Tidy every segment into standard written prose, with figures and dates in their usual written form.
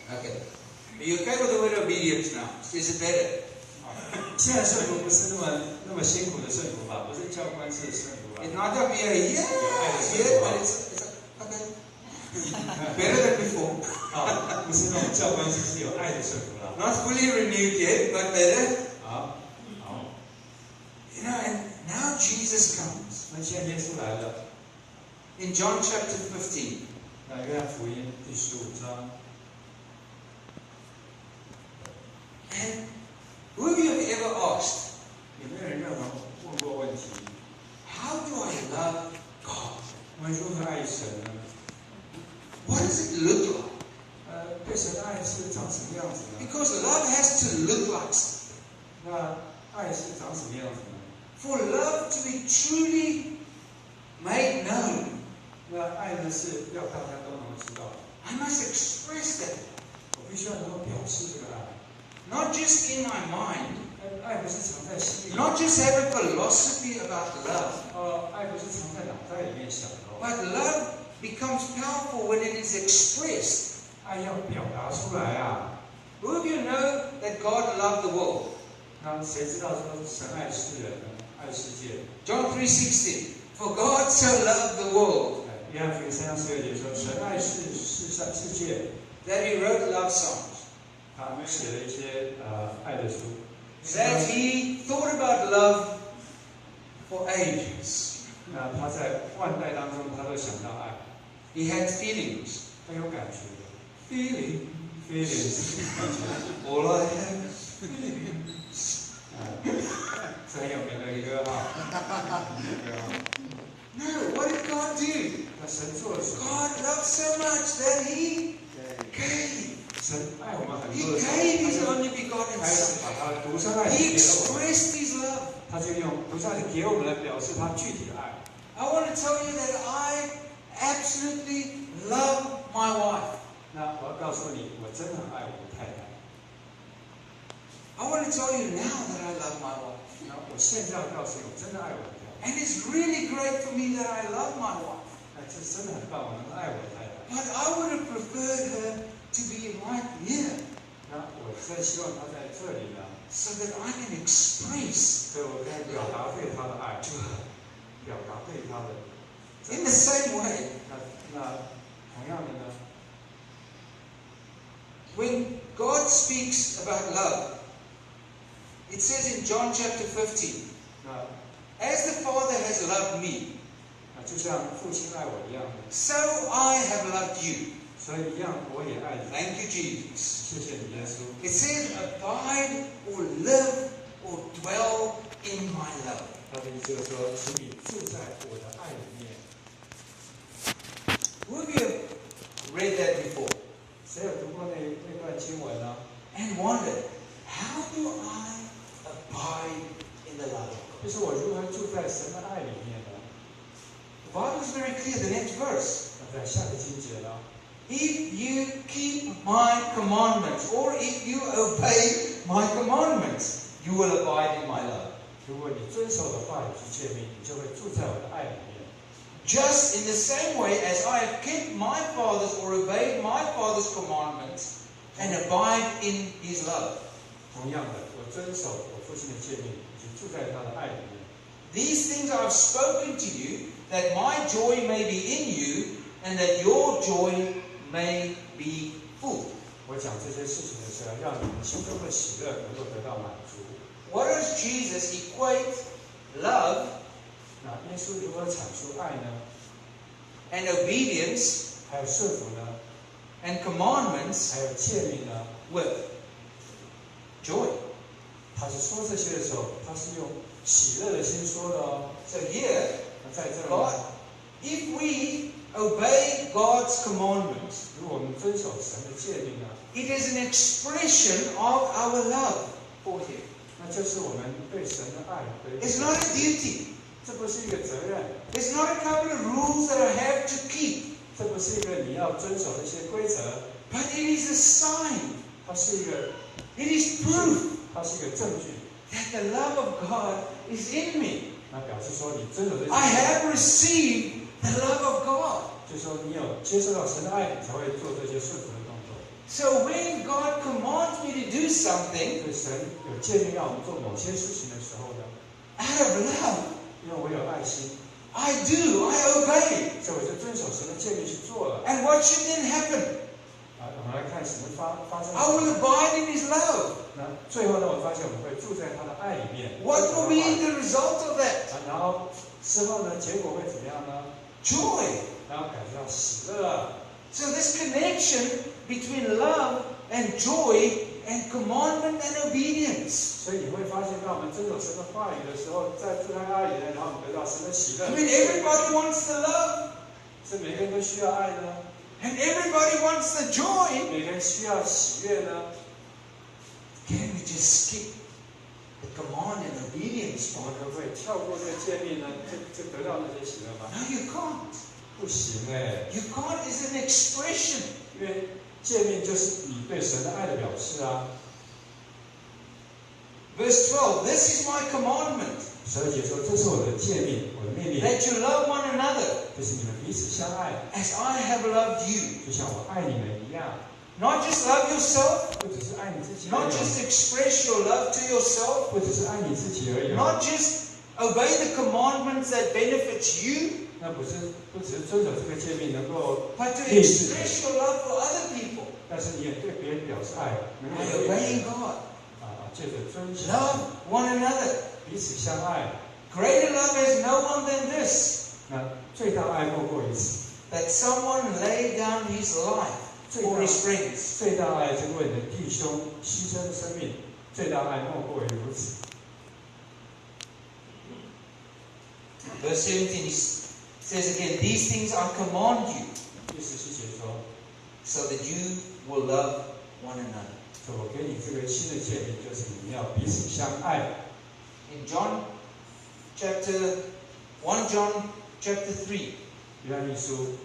Okay. Are you okay with the word obedience now? Is it better? 现在顺服不是那么辛苦的顺服吧？不是教官式的顺服吧？ It's not going to be a but it's okay. Better than before. 不是那种教官式，是有爱的顺服了。Not fully renewed yet, but better. 好。And now Jesus comes. 那现在耶稣来了。In John chapter 15. 那约翰福音第15章。And who of you have ever asked? 有没有人问过问题 How do I love God? 我们如何爱神呢？ What does it look like? 对神的爱是长什么样子呢？ Because love has to look like something. 那爱是长什么样子呢？ For love to be truly made known, 那爱呢是要大家都能知道。 I must express that. 我必须要能够表示这个爱。 Not just in my mind. 爱不是藏在心里。 Not just have a philosophy about love. 爱不是藏在脑袋里面想的。 But love becomes powerful when it is expressed. 爱要表达出来啊。 Who of you know that God loved the world? 那谁知道说神爱世人呢？爱世界。 John 3:16. For God so loved the world. 约翰福音3章12节说，神爱世界 that He wrote love songs. 他写了一些爱的书。 That He thought about love for ages. 那他在万代当中，他都想到爱。 He had feelings. 他有感觉。 Feelings. All I have is feelings. 是很有名的一个哈。No, what did God do? 那神做了什么 God loved so much that He gave. 神爱我们很 He 多的时候， gave His only begotten 开始 Son. 把他独生爱 He 给了我们， expressed His love. 他就用独生爱给我们来表示他具体的爱。 I want to tell you that I absolutely love my wife. 那我要告诉你，我真的很爱我的太太。 I want to tell you now that I love my wife. 那我现在要告诉你，我真的爱我的太太。 And it's really great for me that I love my wife. 那这真的很棒，我能够爱我的太太。 But I would have preferred her to be right here 那我真希望她在这里呢， so that I can express 所以我可以表达对她的爱， to her. 表达对她的。 In the same way, 那同样的呢， when God speaks about love, it says in John chapter 15, 那 as the Father has loved me, 就像父亲爱我一样， so I have loved you. 所以一样我也爱你。 Thank you, Jesus. 谢谢你，耶稣。 It says, abide or live or dwell in my love. 他的意思就是说，请你住在我的爱里面。 Who of you have read that before 谁有读过那段经文呢？ and wondered, how do I abide in the love of God? 就是我如何住在神的爱里面呢？ The Bible is very clear, the next verse. 那在下个经节呢？ If you keep my commandments, or if you obey my commandments, you will abide in my love. 如果你遵守的话语及诫命，你就会住在我的爱里面。 Just in the same way as I have kept my father's or obeyed my father's commandments and abide in his love. 同样的，我遵守我父亲的诫命，以及住在他的爱里面。 These things I have spoken to you, that my joy may be in you, and that your joy may be full. 我讲这些事情的时候，让你们心中的喜乐能够得到满足。 What does Jesus equate love 那耶稣如何阐述爱呢？ and obedience 还有顺服呢？ and commandments 还有诫命呢？ with? Joy. 他是说这些的时候，他是用喜乐的心说的哦。 So here, 那在这儿 God, 呢， if we obey God's commandments, 如果我们遵守神的诫命呢， it is an expression of our love for Him. 那就是我们对神的爱的。 It's not a duty. 这不是一个责任， It's not a couple of rules that I have to keep. 这不是一个你要遵守的一些规则， But it is a sign. 它是一个， It is proof 它是一个证据， that the love of God is in me. 那表示说你遵守这些。 I have received the love of God. 就是说你有接受到神的爱，你才会做这些顺服的动作。 So when something 所以神有诫命让我们做某些事情的时候呢， out of love, 因为我有爱心， I obey. 所以我就遵守神的诫命去做了。 And what should then happen? 我们来看什么发生。 I will abide in His love. 那最后呢，我发现我们会住在他的爱里面。 What will be the result of that? 然后之后呢，结果会怎么样呢？ Joy. 然后感觉到喜乐。 So this connection between love and joy and commandment and obedience. 所以你会发现，当我们遵守神的话语的时候，在住在爱里呢，然后我们得到神的喜乐。 I mean, everybody wants the love, 是每个人都需要爱呢， and everybody wants the joy. 每个人需要喜悦呢。 Can we just skip the command and obedience 我 part? 们可不可以跳过这个诫命呢？就得到那些喜乐吗？ No, you can't. 不行哎， You can't is an expression. 因为诫命就是你对神的爱的表示啊。 Verse 12, this is my commandment, 12节说：“这是我的诫命，我的命令， that you love one another 就是你们彼此相爱， as I have loved you. 就像我爱你们一样。 Not just love yourself, 不只是爱你自己而 not 已， just express your love to yourself, 不只是爱你自己而已， not just obey the commandments that benefits you, 那不只是遵守这个诫命能够 but to 立志， express your love for other people 但是你也对别人表示爱，能够 by 对别 obeying 人 God. 借着遵守 Love one another. 彼此相爱。 Greater love has no one than this, 那最大爱莫过于此， that someone laid down his life for his friends. 最大爱是为你的弟兄牺牲生命，最大爱莫过于如此。 Verse 17 says again, these things I command you, 第17节说， so that you will love one another. 说我给你这个新的诫命，就是你们要彼此相爱。 In John chapter 3, 约翰一书，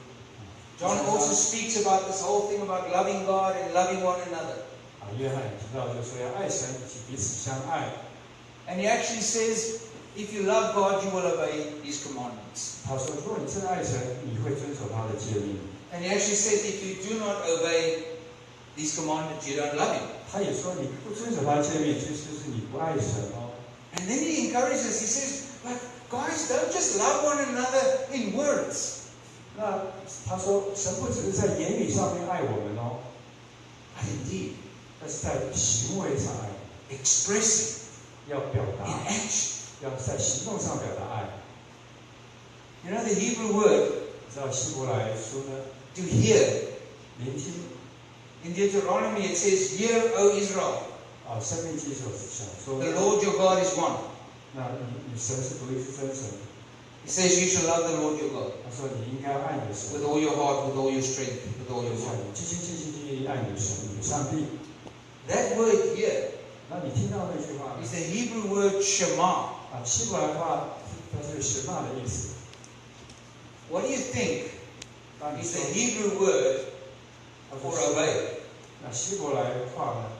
John also speaks about this whole thing about loving God and loving one another. 约翰也提到，就是说要爱神以及彼此相爱。 And he actually says, if you love God, you will obey His commandments. 他说，如果你真的爱神，你会遵守他的诫命。 And he actually says, if you do not obey these commandments, you don't love Him. 他也说，你不遵守他的诫命，其实是你不爱神哦。 And then he encourages, he says, but guys, don't just love one another in words. 那他说，神不只是在言语上面爱我们哦， But indeed, 但是在行为上爱， expressing 要表 in 达， action. 要在行动上表达爱。 You know the Hebrew word 你知道希伯来书呢， to hear. 聆听 In Deuteronomy it says, hear, O Israel, 生命记所想说 the Lord your God is one. 那你神是独一之真神。 It says you shall love the Lord your God 他说你应该爱你的神， with all your heart, with all your strength, with all 就 your 像 mind. 你尽心尽心尽力爱你的神，你的上帝。 That word here 那你听到那句话 is the Hebrew word Shema. 希伯来话它是神骂的意思。 What do you think 当你 is 说 the Hebrew word 他 for 说 obey? 那希伯来话呢？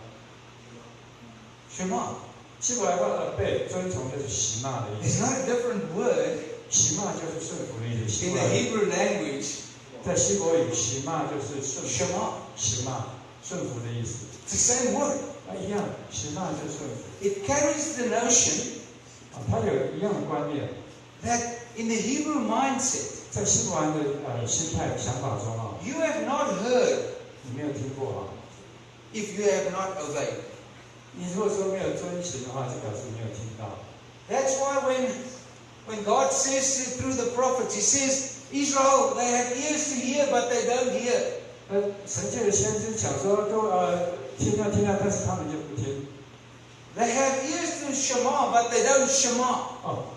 Shema. 希伯来话被遵从就是喜骂的意 It's 思。 not a different word. 喜骂就是顺服的意思。希 In 伯 the 来 Hebrew language, 在希伯语，喜骂就是顺服， Shema. 喜骂顺服的意思。 It's the same word. 一样，喜骂就是顺服。 It carries the notion 它有一样的观念， that in the Hebrew mindset, 在希伯来的心态想法中啊， you have not heard 你没有听过啊。 if you have not obeyed. 你如果说没有遵行的话，就表示没有听到。 That's why when God says through the prophets, He says, Israel, they have ears to hear, but they don't hear. 神界的先知讲说，都听到，但是他们就不听。 They have ears to Shema, but they don't Shema.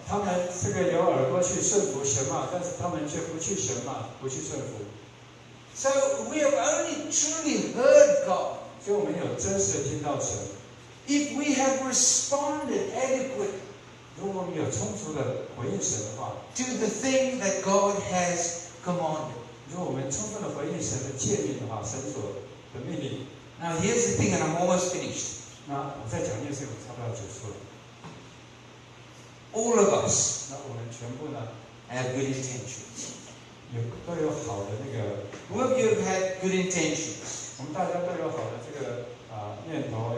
他们这个有耳朵去顺服神嘛，但是他们却不去神嘛，不去顺服。 So we have only truly heard God 所以我们有真实的听到神。 if we have responded adequately 如果我们有充足的回应神的话， to the thing that God has commanded. 如果我们充分的回应神的诫命的话，神所的命令。 Now here's the thing, and I'm almost finished. 那我再讲一件事，我差不多要结束了。 All of us 那我们全部呢， have good intentions. 都有好的那个。 Who of you have had good intentions? 我们大家都有好的这个念头，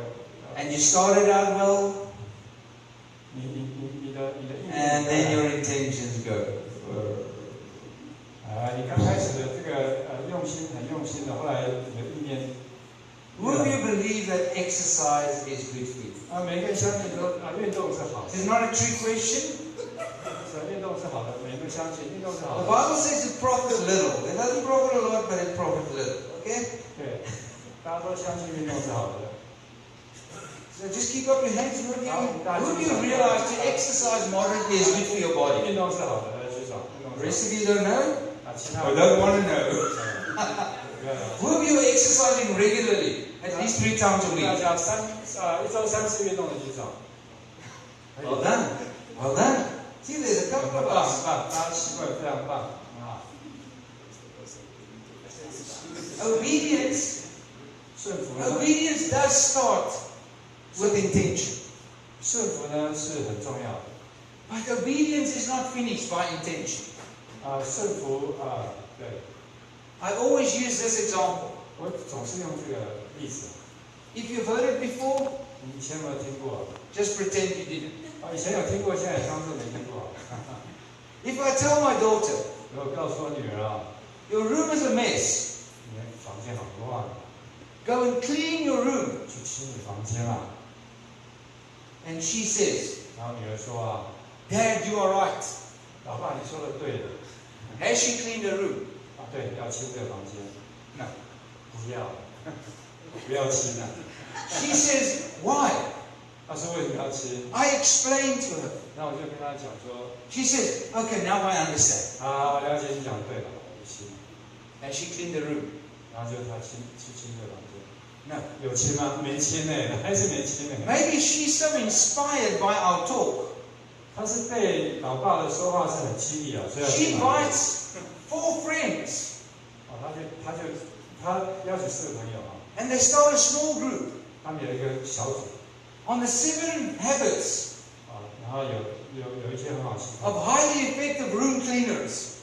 And you started out well, 你的意 and then 念 your intentions go. 你刚开始的这个用心很用心的，后来你的意念。Will you believe that exercise is good for you? 每个人相信说运动是好的。 It's not a trick question. 运动是好的，每个人相信运动是好 The 的。 Bible says it profits little. It doesn't profit a lot, but it profits little. Okay? 对，大家都相信运动是好的。 So just keep up your hands. Would you realize to exercise moderately is good for your body? 运动是好的，举手。 The rest of you don't know? 其他 I don't want to know. Who of you are exercising regularly? At least 3 times a 大 week. 家一周3次运动的举手。 Well done. Well done. See, there's a couple of 棒 us. 棒，大家习惯非常棒啊。 Obedience. 顺服呢？ Obedience does start with intention. 顺服呢是很重要的。 But obedience is not finished by intention. 顺服对。 I always use this example. 我总是用这个例子。 If you've heard it before, 你以前有没有听过？ just pretend you didn't. 以前有听过，现在也当作没听过。 If I tell my daughter, 如果告诉我女儿your room is a mess, 你的房间好乱， go and clean your room. 去清理房间啦。 And she says, 然后女儿说 Dad, you are right. 老爸你说的对的。 Has she cleaned her room? 对，要清这个房间。 No. 不要，不要清啊。 She says, why? 他说为什么要清？ I explained to her. 那我就跟他讲说， She says, okay, now I understand. 我了解你讲对了，我清。 Has she cleaned the room? 然后就他去清这个房间。 No. 有清吗？没清呢，还是没清呢。 Maybe she's so inspired by our talk. 他是被老爸的说话是很激励啊，所以 She invites 4 friends. 他邀请4个朋友 And they start a small group 他们有一个小组 on the 7 habits 然后有一些很好习惯 of highly effective room cleaners.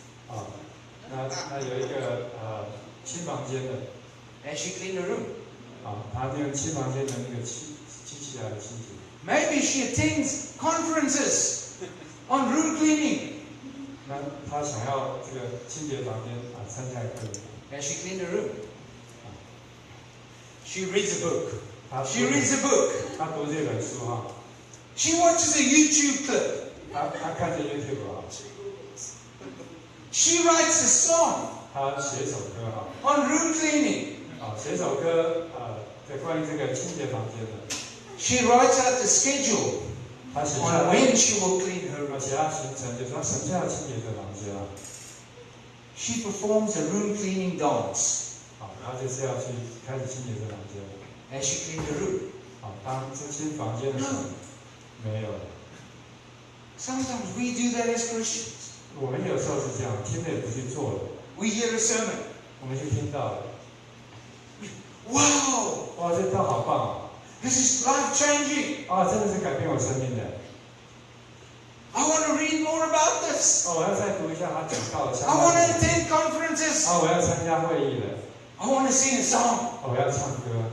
那有一个清房间的 And she cleaned the room. 他那个清房间的那个机器来清洁。 Maybe she attends conferences on room cleaning. 那他想要这个清洁房间参加课。 And she cleaned the room. She reads a book. 他 reads a book. 他读这本书 She watches a YouTube clip. 他看这 YouTube She writes a song 他写一首歌 on room cleaning. 写一首歌在关于这个清洁房间的。 She writes out the schedule 他写下 on 来 when she will clean her room. 写他行程，就说什么时候要清洁这房间 She performs a room cleaning dance 他就是要去开始清洁这房间。 as she cleans the room. 当这清房间的时候没有了。 Sometimes we do that as Christians. 我们有时候是这样，听了也不去做了。 We hear a sermon. 我们就听到了， Wow! 哇，这道好棒 This is life changing. 真的是改变我生命的。 I want to read more about this. 我要再读一下他讲到的相 I 关 want 的。 to attend conferences. 我要参加会议的。 I want to sing a song. 我要唱歌。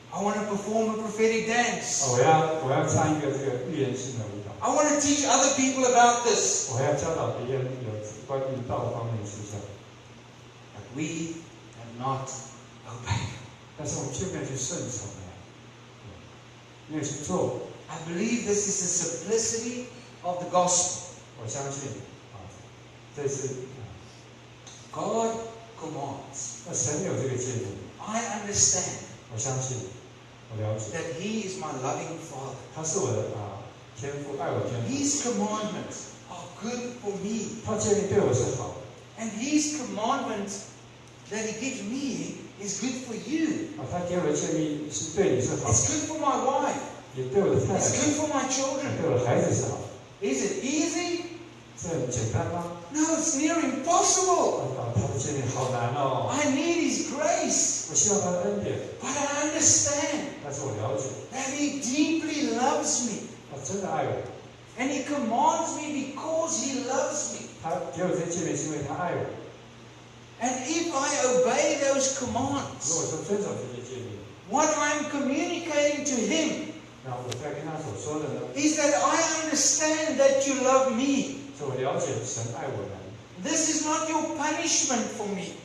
I want to perform a prophetic dance. 我要唱一个这个预言性的舞蹈。 I want to teach other people about this. 我要教导别人有关于道方面的思想。 But we have not obeyed. 但是我们却没有去顺从没有去做。 I believe this is the simplicity of the gospel. 我相信这是 God commands. 神有这个诫命。 I understand 我相信，我了解， that He is my loving Father. 他是我的天父，爱我天父。 His commandments are good for me. 他诫命对我是好的。 And His commandment that He gives me is good for you. 他给我的诫命是对你是好 It's 的， good for my wife. 也对我的太 It's 太， good for my children. 对我的孩子是好的。 Is it easy? 这很简单吗？ No, it's near impossible. 他的诫命好难哦。 I need His grace. 我希望他的恩典， But I understand 但是我了解， that He deeply loves me. 他真的爱我。 And He commands me because He loves me. 他给我这些诫命是因为他爱我。 And if I obey those 如 commands, 果说遵守这些诫命， what I'm communicating to Him 那我在跟他所说的呢， is that I understand that you love me. 是我了解神爱我们。 This is not your punishment for me.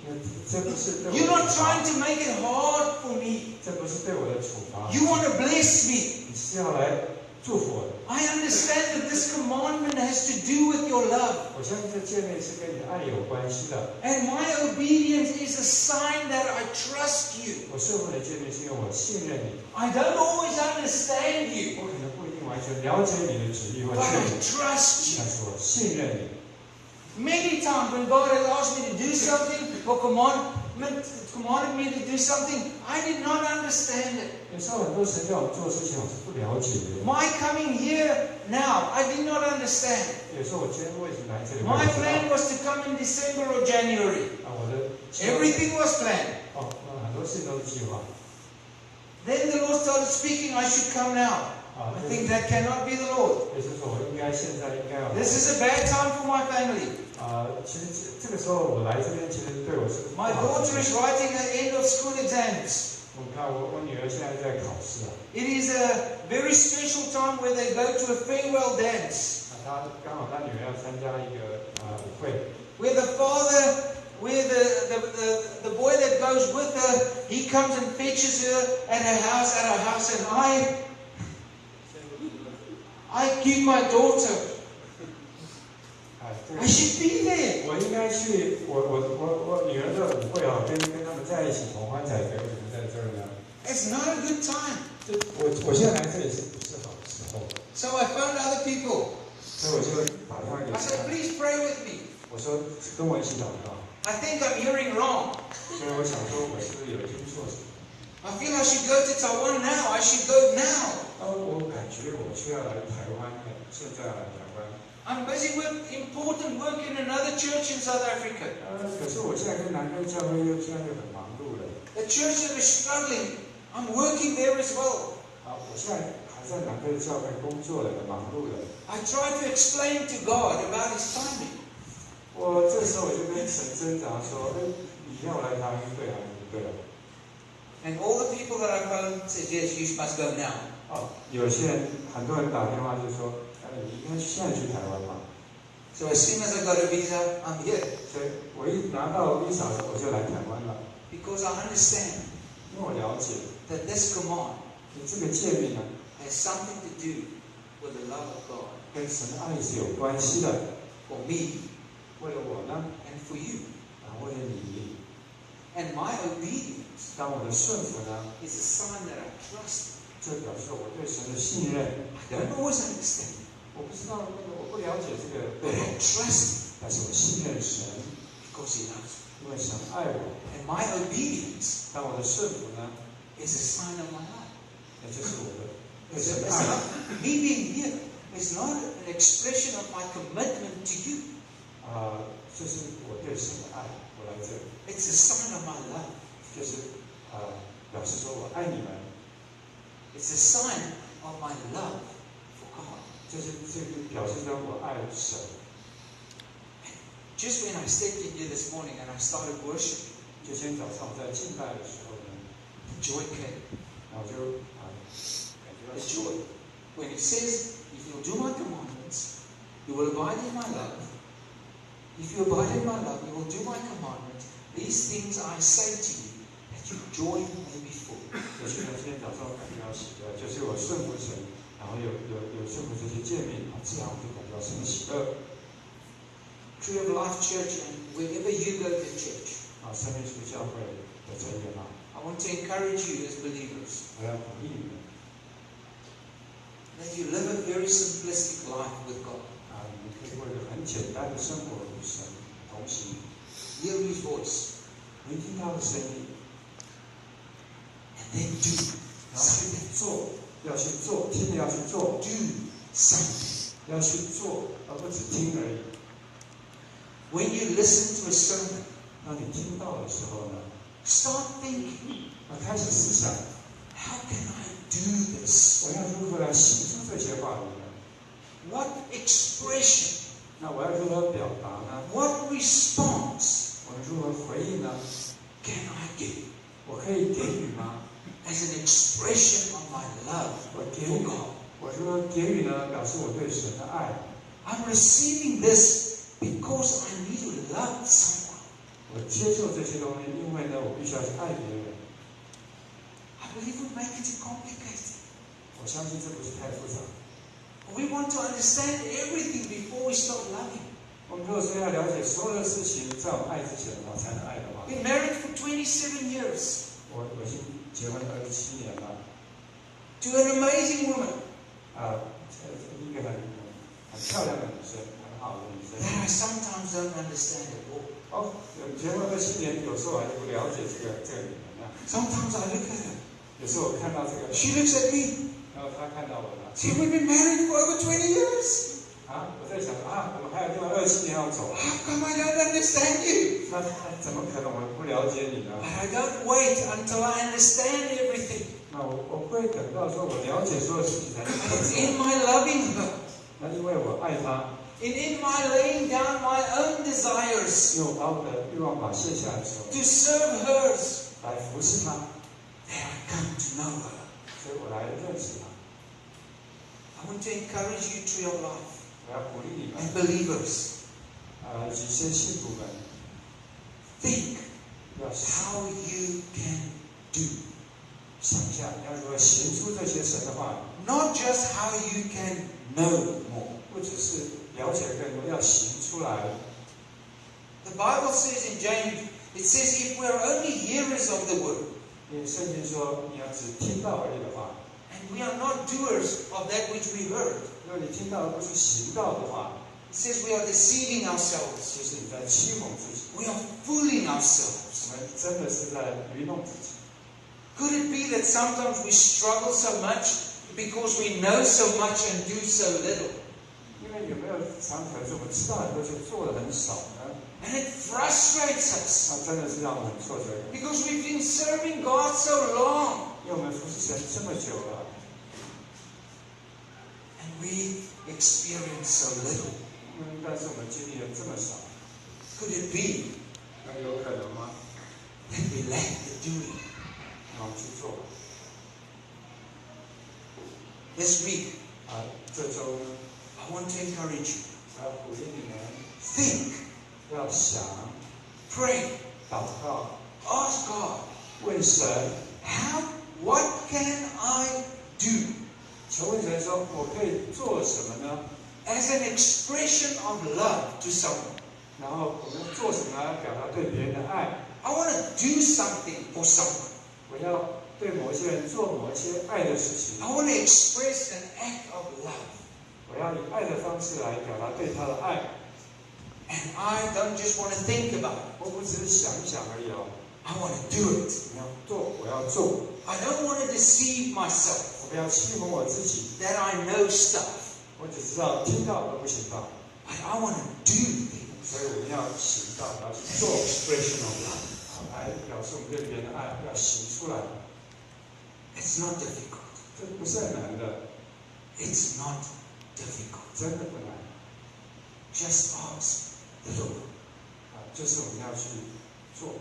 这不是对我 You're 的 not 处罚， trying to make it hard for me. 这不是对我的处罚， You want to bless me. 你是要来祝福我的。 I understand that this commandment has to do with your love. 我相信这诫命是跟你的爱有关系的。 And my obedience is a sign that I trust you. 我顺服的诫命是因为我信任你， I don't always understand you, 我可能不一定完全了解你的旨意或 but 劝 I 你， trust you. 但是我信任你。 Many times when God has asked me to do something or commanded me to do something, I did not understand it. 有时候很多神叫我做事情，我是不了解的。 My coming here now, I did not understand. 有时候我今天为什么来这里？ My plan was to come in December or January. 我的 Everything was planned. 很多事情都是计划。 Then the Lord started speaking, I should come now. I think that cannot be the Lord. 也就是说，我应该现在应该要。 This is a bad time for my family. 其实这个时候我来这边，其实对我是。My daughter is writing her end of school exams. 我看我女儿现在在考试啊。 It is a very special time where they go to a farewell dance. 她刚好她女儿要参加一个舞会。 Where the father, where the boy that goes with her, he comes and fetches her at her house, and I give my daughter. I should be there. 我应该去，我女儿的舞会啊，跟他们在一起同欢彩排，为什么在这儿呢？ It's not a good time. 我现在来这里是不是好的时候？ So I phoned other people. 所以我就打电话给 I 他 said, please pray with me. 我说跟我一起祷告。 I think I'm hearing wrong. 所以我想说，我是不是有听错什么？ I feel I should go to Taiwan now. I should go now. 我感觉我需要来台湾的，现在来台湾。 I'm busy with important work in another church in South Africa. 可是我现在跟南根教会又现在又很忙碌了。 The church that is struggling, I'm working there as well. 我现在还在南根教会工作了，很忙碌了。 I try to explain to God about His timing. 我这时候我就跟神挣扎说：“你要来台湾对还是不对？” And all the people that I phoned said, yes, you must go now. 有些人很多人打电话就说：“你应该现在去台湾嘛。” So as soon as I got a visa, I'm here. 所以我一拿到 visa 我就来台湾了。 Because I understand 因为我了解 that this command 你这个诫命呢， has something to do with the love of God 跟神的爱是有关系的。 for me 为了我呢， and for you. 为了你， And my obedience 当我的顺服呢， is a sign that I trust. 这表示我对神的信任。 I don't always understand, 我不知道我不了解这个 but 背后 I，trust 但是我信任神， because He loves me. 因为神爱我。 And my obedience 当我的顺服呢， is a sign of my love. 那就是我的对 It's 神的 not, 爱。 me being here is not an expression of my commitment to you. 这是我对神的爱，我来这里， It's a sign of my love. 就是表示说我爱你们， It's a sign of my love for God. 这个表示着我爱神。 Just when I stepped in here this morning and I started worshiping, 就今天早上我在敬拜的时候呢， joy came. 然后就感觉到 The joy. When He says, if you'll do my commandments, you will abide in my love. If you abide in my love, you will do my commandments. These things I say to you, that your joy may be full. 就是今天早上我感觉到喜乐，就是我顺服神，然后有顺服这些诫命，这样我就感觉到神的喜乐。Tree of Life Church, and wherever you go to church, 生命树教会的成员啊， I want to encourage you as believers 我要鼓励你们 that you live a very simplistic life with God. 你们可以过一个很简单的生活与神同行， Hear His voice 聆听他的声音， and then do 然后去做，要去做，听了要去做， do something. 要去做，而不只听而已。 When you listen to a sermon, 当你听到的时候呢， start thinking, 开始思想， how can I do this? 我要如何来行出这些话语呢？ What expression? 那我要如何表达呢？ What response 我如何回应呢？ can I give? 我可以给予吗？ as an expression of my love for God. 我说给予呢，表示我对神的爱。I'm receiving this because I need to love someone. 我接受这些东西，因为呢，我必须要去爱别人。I believe we make it too complicated. 我相信这不是太复杂。We want to understand everything before we start loving. 我们如果说要了解所有的事情，在我们爱之前的话，才能爱的话。Been married for 27 years. 我已经结婚27年了。To an amazing woman. 一个很漂亮的女生，很好的女生。That I sometimes don't understand at all. 结婚27年，有时候还不了解这个女人啊。Sometimes I look at her. 有时候我看到这个。She looks at me. 然后她看到我了。See, we've been married for over 20 years. 我在想我们还有另外27年要走。How come I don't understand you? 那怎么可能我不了解你呢？ But I don't wait until I understand everything. 那我会等到说我了解所有事情才能。It's in my loving her. 那因为我爱她。In my laying down my own desires. 因为我把我的欲望把卸下来的时候。To serve hers. 来服侍她。There I come to know her. 所以我来认识她。I want to encourage you through your life. 我要鼓励你们。And believers. 以及一些信徒们。Think how you can do. 想一下，你要如何行出这些神的话。Not just how you can know more. 不只是了解更多，要行出来。The Bible says in James, it says if we are only hearers of the word. 因为圣经说，你要只听到而已的话。And we are not doers of that which we heard. 如果你听到而不是行道的话。It says we are deceiving ourselves. 其实你在欺哄自己。We are fooling ourselves. 我们真的是在愚弄自己。Could it be that sometimes we struggle so much because we know so much and do so little? 因为有没有常可能是我们知道很多却做的很少呢？ And it frustrates us. 那真的是让我们很挫折。Because we've been serving God so long. 因为我们服侍神这么久了。And we experience so little. 但是我们经历了这么少。Could it be? 那有可能吗？ That we lack the doing. 让我们去做。This week, 这周呢 I want to encourage you. 我要鼓励你们 Think, 要想 pray, 祷告 ask God, 问神 what can I do? 求问神说我可以做什么呢？ As an expression of love to someone. 然后我们做什么来表达对别人的爱？ I want to do something for someone. 我要对某些人做某一些爱的事情。 I want to express an act of love. 我要以爱的方式来表达对他的爱。 And I don't just want to think about it. 我不只是想一想而已哦。I want to do it. 我要做。I don't want to deceive myself. 我不要欺哄我自己。 That I know stuff. 我只知道听到而不行道。 But I want to do things. 所以我们要行道，要去做 expression of love. 来表示我们对别人的爱，要行出来。It's not difficult. 这不是很难的。It's not difficult. 真的不难。Just ask the Lord. 就是我们要去做。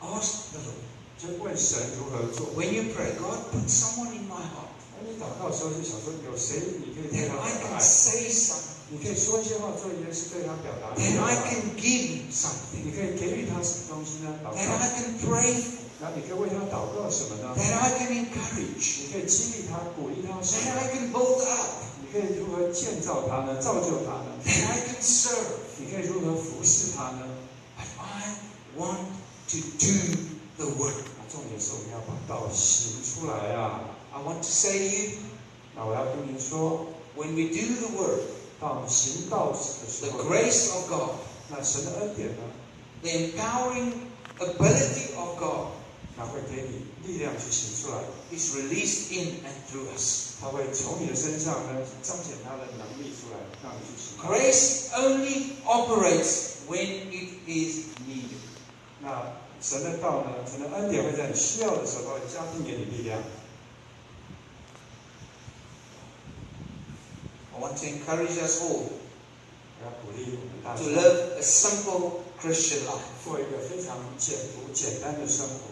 Ask the Lord. 就问神如何做。When you pray, God, put someone in my heart. 你祷告的时候就想说，有谁你可以对他表 I 达 can 爱？ say something. 你可以说一些话，做一件事对他表达。 That I can give something. 你可以给予他什么东西呢？祷告。 That I can pray for. 然后你可以为他祷告什么呢？ That I can encourage. 你可以激励他、鼓励他什 That 么？ I can build up. 你可以如何建造他呢？造就他呢？ That I can serve. 你可以如何服侍他呢？ But I want to do the work. 重点是我们要把道行出来啊！ I want to say to you, 那我要跟您说， when we do the work, 到行道的时 the 候， grace of God, 那神的恩典呢， the empowering ability of God 他会给你力量去行出来， is released in and through us. 他会从你的身上呢彰显他的能力出来，让你去行道。 Grace only operates when it is needed. 那神的道呢，神的恩典会在你需要的时候加添给你力量。 I want to encourage us all 我要鼓励我们大 to 家 live a simple Christian life. 过一个非常简单的生活。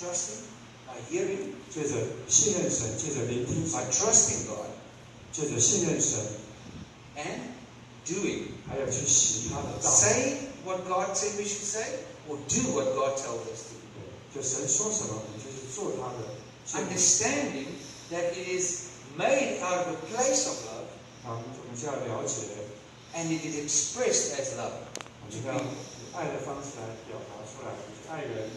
trusting, by hearing, 借着信任神，借着聆听 by 神， trusting God, 借着信任神， and doing. 还有去行他的道。 Say what God said we should say, or do what God tells us to. 就神说什么，我们就是做他的诫命。 Understanding that it is made out of a place of love, 我们就要了解， and it is expressed as love. 我们要以爱的方式来表达出来，就是爱人。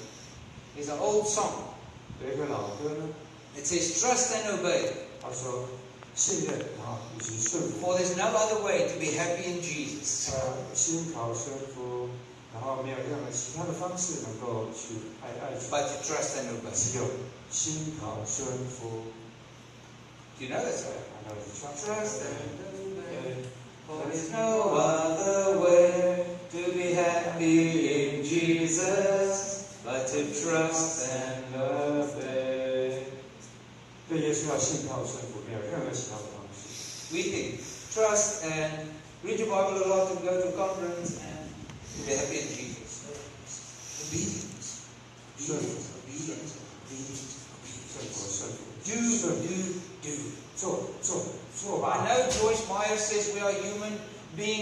There's an old song. 有一个老歌呢， It says, trust and obey, 他说信任，然后以及顺服， for there's no other way to be happy in Jesus. 心靠顺服，然后没有任何其他的方式能够去爱主， But to trust and obey. 只有心靠顺服。 Do you know that song? Trust and obey, for there's no other way to be happy in Jesus, but to trust and obey. 对耶稣要信靠顺服，没有任何其他的方式。 We think trust and read your Bible a lot and go to a conference and to be happy in Jesus. Obedience. Obedience. Obedience. Obedience. 顺服，顺服。 Do. 做吧。 I know Joyce Meyer says we are human beings